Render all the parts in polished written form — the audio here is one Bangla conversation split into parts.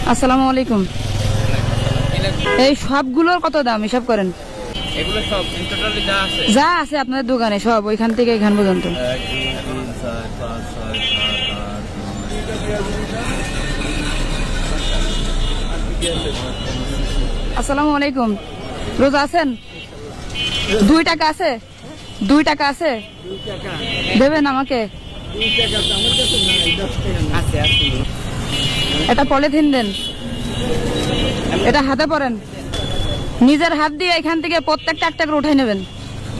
আসসালামু আলাইকুম। এই সবগুলোর কত দাম হিসাব করেন? এগুলো সব ইন টোটালি যা আছে আপনাদের দোকানে সব ওইখান থেকে এখান পর্যন্ত। 1 2 3 4 5 6 7 8 আসসালামু আলাইকুম। রোজা আছেন? 2 টাকা আছে? 2 টাকা আছে? দেবেন আমাকে? আছে আছে। এটা পলিথিন দেন, এটা হাতে পরেন, নিজের হাত দিয়ে এখান থেকে প্রত্যেকটা একটা করে উঠাই নেবেন,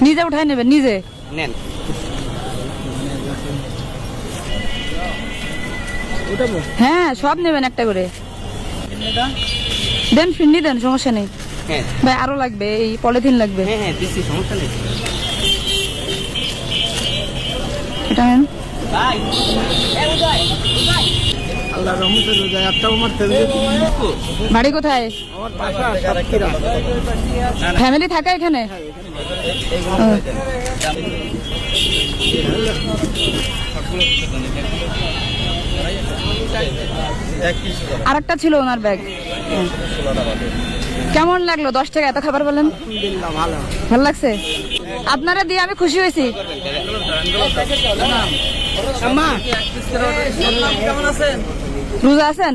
নিজে উঠাই নেবেন নিজে। নেন হ্যাঁ সব নেবেন একটা করে। দেন ফিন্নি দেন, সমস্যা নেই। হ্যাঁ ভাই আরো লাগবে, এই পলিথিন লাগবে। হ্যাঁ হ্যাঁ দিচ্ছি, সমস্যা নেই। এটা নেন। ভাই আল্লাহ রহমতে রোজা একটা আমার ফ্যামিলি বাড়ি কোথায়? আমার বাসা সাতক্ষীরা। ফ্যামিলি থাকে এখানে? আর একটা ছিল ওনার ব্যাগ। কেমন লাগলো 10 টাকা এত খাবার বলেন? আলহামদুলিল্লাহ ভালো। ভালো লাগছে? আপনারা দিয়ে আমি খুশি হয়েছি। আম্মা কেমন আছেন? রোজা আছেন?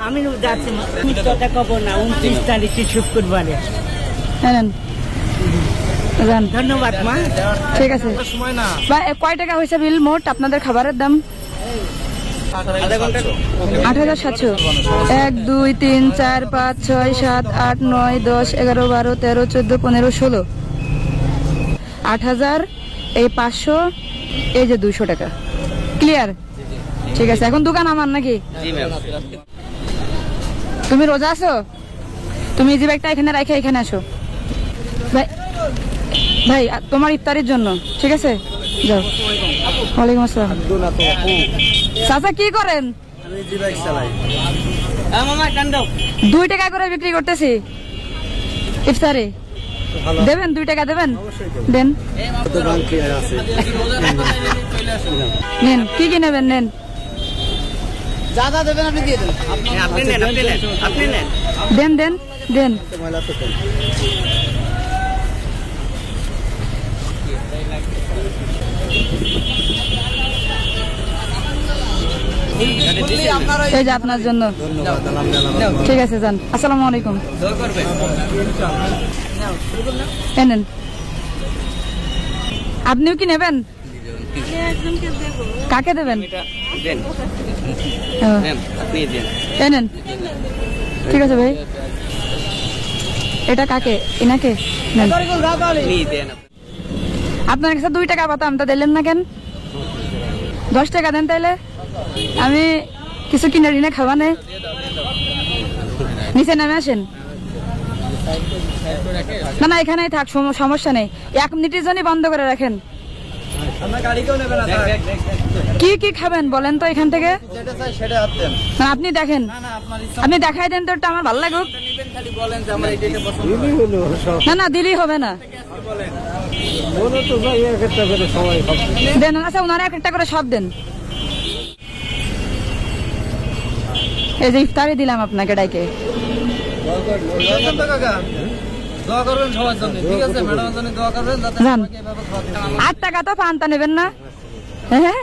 আমি যাচ্ছি কথা কব না, 29 তারিখে শুক্রবারে। নেন যান। ধন্যবাদ মা। ঠিক আছে। সময় না ভাই কয় টাকা হয়েছে বিল মোট আপনাদের খাবারের দাম? আধা ঘন্টা 8700। 1 2 3 4 5 6 7 8 9 10 11 12 13 14 15 16 8000, এই 500, এই যে 200 টাকা। ক্লিয়ার? ঠিক আছে, এখন দোকান আমার নাকি? জি ম্যাম। তুমি রোজা আছো? তুমি এই যে ব্যাগটা এখানে রাখে এখানে আসো। ভাই ভাই তোমার ইফতারির জন্য, ঠিক আছে যাও। ওয়ালাইকুম আসসালাম। চাচা কি করেন? আমি জি বাইক চালাই। মামা কান্দো 2 টাকা করে বিক্রি করতেছি ইফতারে। দেবেন 2 টাকা দেবেন? দেন দোকান ক্লিয়ার আছে। নেন, কি কি নেবেন নেন। যা যা দেবেন আপনি দিয়ে দেন। আপনি নেন, আপনি নেন, আপনি নেন। দেন দেন দেন। ময়লা তো কম। এই যে আপনার জন্য। ধন্যবাদ, আলহামদুলিল্লাহ। ঠিক আছে যান। আসসালামু আলাইকুম। দোয়া করবেন। এই নেন। আপনিও কি নেবেন? কাকে দেবেন? দেন ও, দেন, আপনি দেন। এই নেন। ঠিক আছে ভাই, এটা কাকে? এনাকে নেন। আপনি দেন। আপনার কাছে 2 টাকা পাতাম, তা দিলেন না কেন? 10 টাকা দেন তাইলে, আমি কিছু কিনে টিনে খাওয়া নেই। নিচে নামে আসেন। না না এখানেই থাক, সমস্যা নেই। 1 মিনিটের জন্য বন্ধ করে রাখেন। আপনার গাড়িকেও নেবেন না স্যার। কি কি খাবেন বলেন তো এখান থেকে? যেটা চাই সেটা হাত দেন। না আপনি দেখেন, না না আপনার ইচ্ছা আপনি দেখাই দেন তো, একটু আমার ভালো লাগুক। নেবেন, খালি বলেন যে আমার এইটা পছন্দ। না না দিলেই হবে না। বলো তো ভাই এক একটা করে সবাই খাবে। দেন, আচ্ছা ওনারা 1 একটা করে সব দেন। এই যে ইফতারি দিলাম আপনাকে ডাইকে। দোয়া করবেন সবার জন্য, ঠিক আছে? ম্যাডামের জন্য দোয়া করবেন যাতে যান। আমাকে এভাবে খাওয়াতে পারে। 8 টাকা তো পান্তা নেবেন না? হ্যাঁ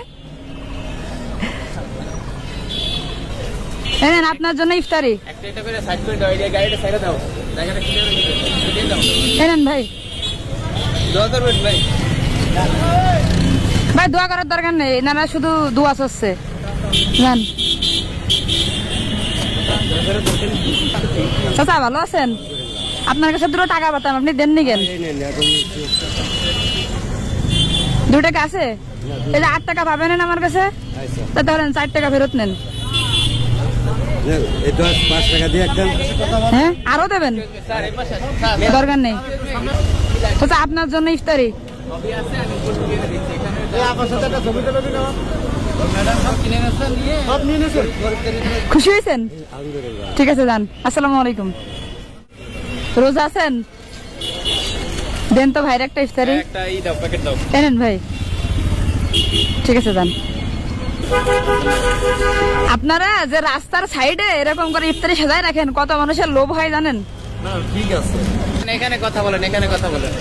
এই নেন, আপনার জন্য ইফতারি। একটা একটা করে সাইড করে দাও, এই গাড়িটা সাইডে দাও, জায়গাটা ক্লিয়ার হয়ে যাবে, দিয়ে দাও। এই নেন ভাই। দোয়া করবেন ভাই। ভাই দোয়া করার দরকার নেই, এনারা শুধু দোয়া চলছে। যান। চাচা ভালো আছেন? আপনার কাছে 2 টাকা পাতাম, আপনি দেননি কেন? 2 টাকা আছে? এই যে 8 টাকা পাবেন আমার কাছে, তা ধরেন 4 টাকা ফেরত নেন। এই 5 টাকা দিয়ে একদম হ্যাঁ আরো দেবেন? দরকার নেই। চাচা আপনার জন্য ইফতারি। আপনার সাথে একটা ছবি তুলে দিন। ম্যাডাম সব কিনে নেছেন, সব নিয়ে নেছেন। খুশি হয়েছেন? ঠিক আছে যান। আসসালামু আলাইকুম। রোজা আছেন? দেন তো ভাইয়ের একটা ইফতারি। একটা এই দাও, প্যাকেট দাও। এনেন ভাই। ঠিক আছে যান। আপনারা যে রাস্তার সাইডে এরকম করে ইফতারি সাজায় রাখেন, কত মানুষের লোভ হয় জানেন? এখানে কথা বলেন, এখানে কথা বলেন।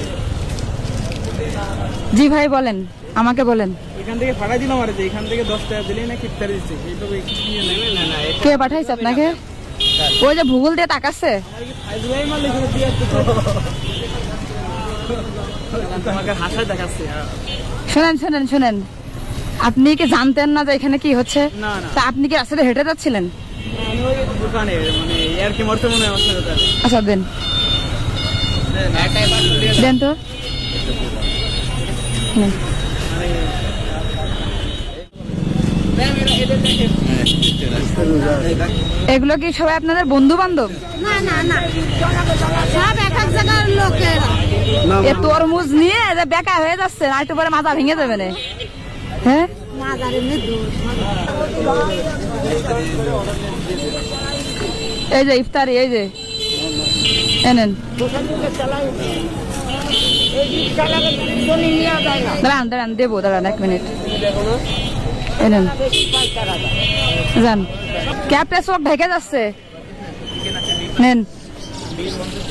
জি ভাই বলেন, আমাকে বলেন। এখান থেকে ফাটাই দিলাম আর যে এখান থেকে 10 টাকা দিলেই নাকি ইফতারি দিচ্ছে এইভাবে কিছু নিয়ে নেই। কে পাঠাইছে আপনাকে? ওই যে ভূগোল দিয়ে তাকাচ্ছে। ফাইজলাই মারলে এখানে দিয়ে আসতে তোমাকে হাসায় দেখাচ্ছে। শোনেন শোনেন শোনেন, আপনি কি জানতেন না যে এখানে কি হচ্ছে? না, না। তা আপনি কি রাস্তাতে হেঁটে যাচ্ছিলেন? আমি ওই দোকানে মানে আর কি মরতে মনে হয় আমার সাথে তাহলে। আচ্ছা দেন দেন তো। নেন। এগুলো কি সবাই আপনাদের বন্ধু বান্ধব? না না না সব এক এক জায়গার লোকের এ তরমুজ নিয়ে যে বেকা হয়ে যাচ্ছে, আর একটু পরে মাথা ভেঙে যাবে না। হ্যাঁ মাজারে মৃদু এই যে ইফতারি, এই যে এনেন। দাঁড়ান দাঁড়ান, দেবো, দাঁড়ান 1 মিনিট। এনেন যান, ক্যাপে চোখ ঢেকে যাচ্ছে। নেন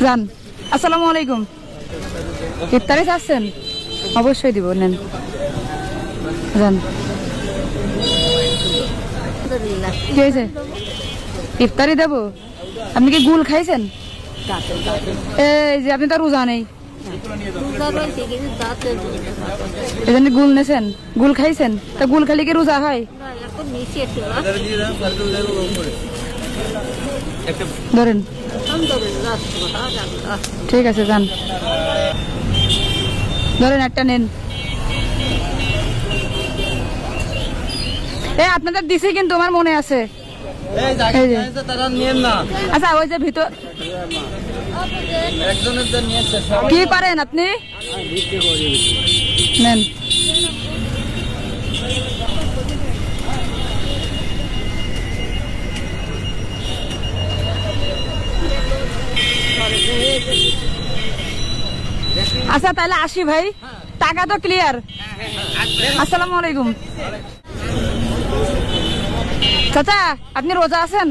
যান। আসসালামু আলাইকুম। ইফতারি চাচ্ছেন? অবশ্যই দিব, নেন যান। কি হয়েছে? ইফতারি দেবো? আপনি কি গুল খাইছেন? এই যে আপনি তো রোজা নেই, এই জন্য গুল নেছেন, গুল খাইছেন। তা গুল খালি কি রোজা হয়? ধরেন, ঠিক আছে যান, ধরেন একটা নেন। আপনাদের দিছি কিন্তু আমার মনে আছে। এই এই যে। তারা নিয়েন না, আচ্ছা ওই যে ভিতর একজনের জন্য নিয়েছে। কি পারেন আপনি? নেন। আচ্ছা তাহলে আসি ভাই, টাকা তো ক্লিয়ার। আসসালামু আলাইকুম। চাচা আপনি রোজা আছেন?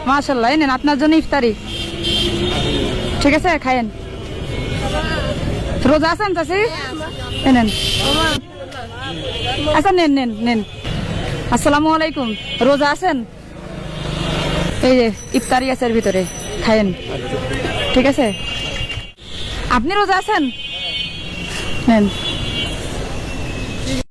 মাশাআল্লাহ, এই নেন আপনার জন্য ইফতারি। ঠিক আছে খায়েন। রোজা আছেন চাচি? এই নেন। আচ্ছা নেন নেন নেন। আসসালামু আলাইকুম। রোজা আছেন? এই যে ইফতারি আছে এর ভিতরে, খায়েন। ঠিক আছে, আপনি রোজা আছেন? নেন।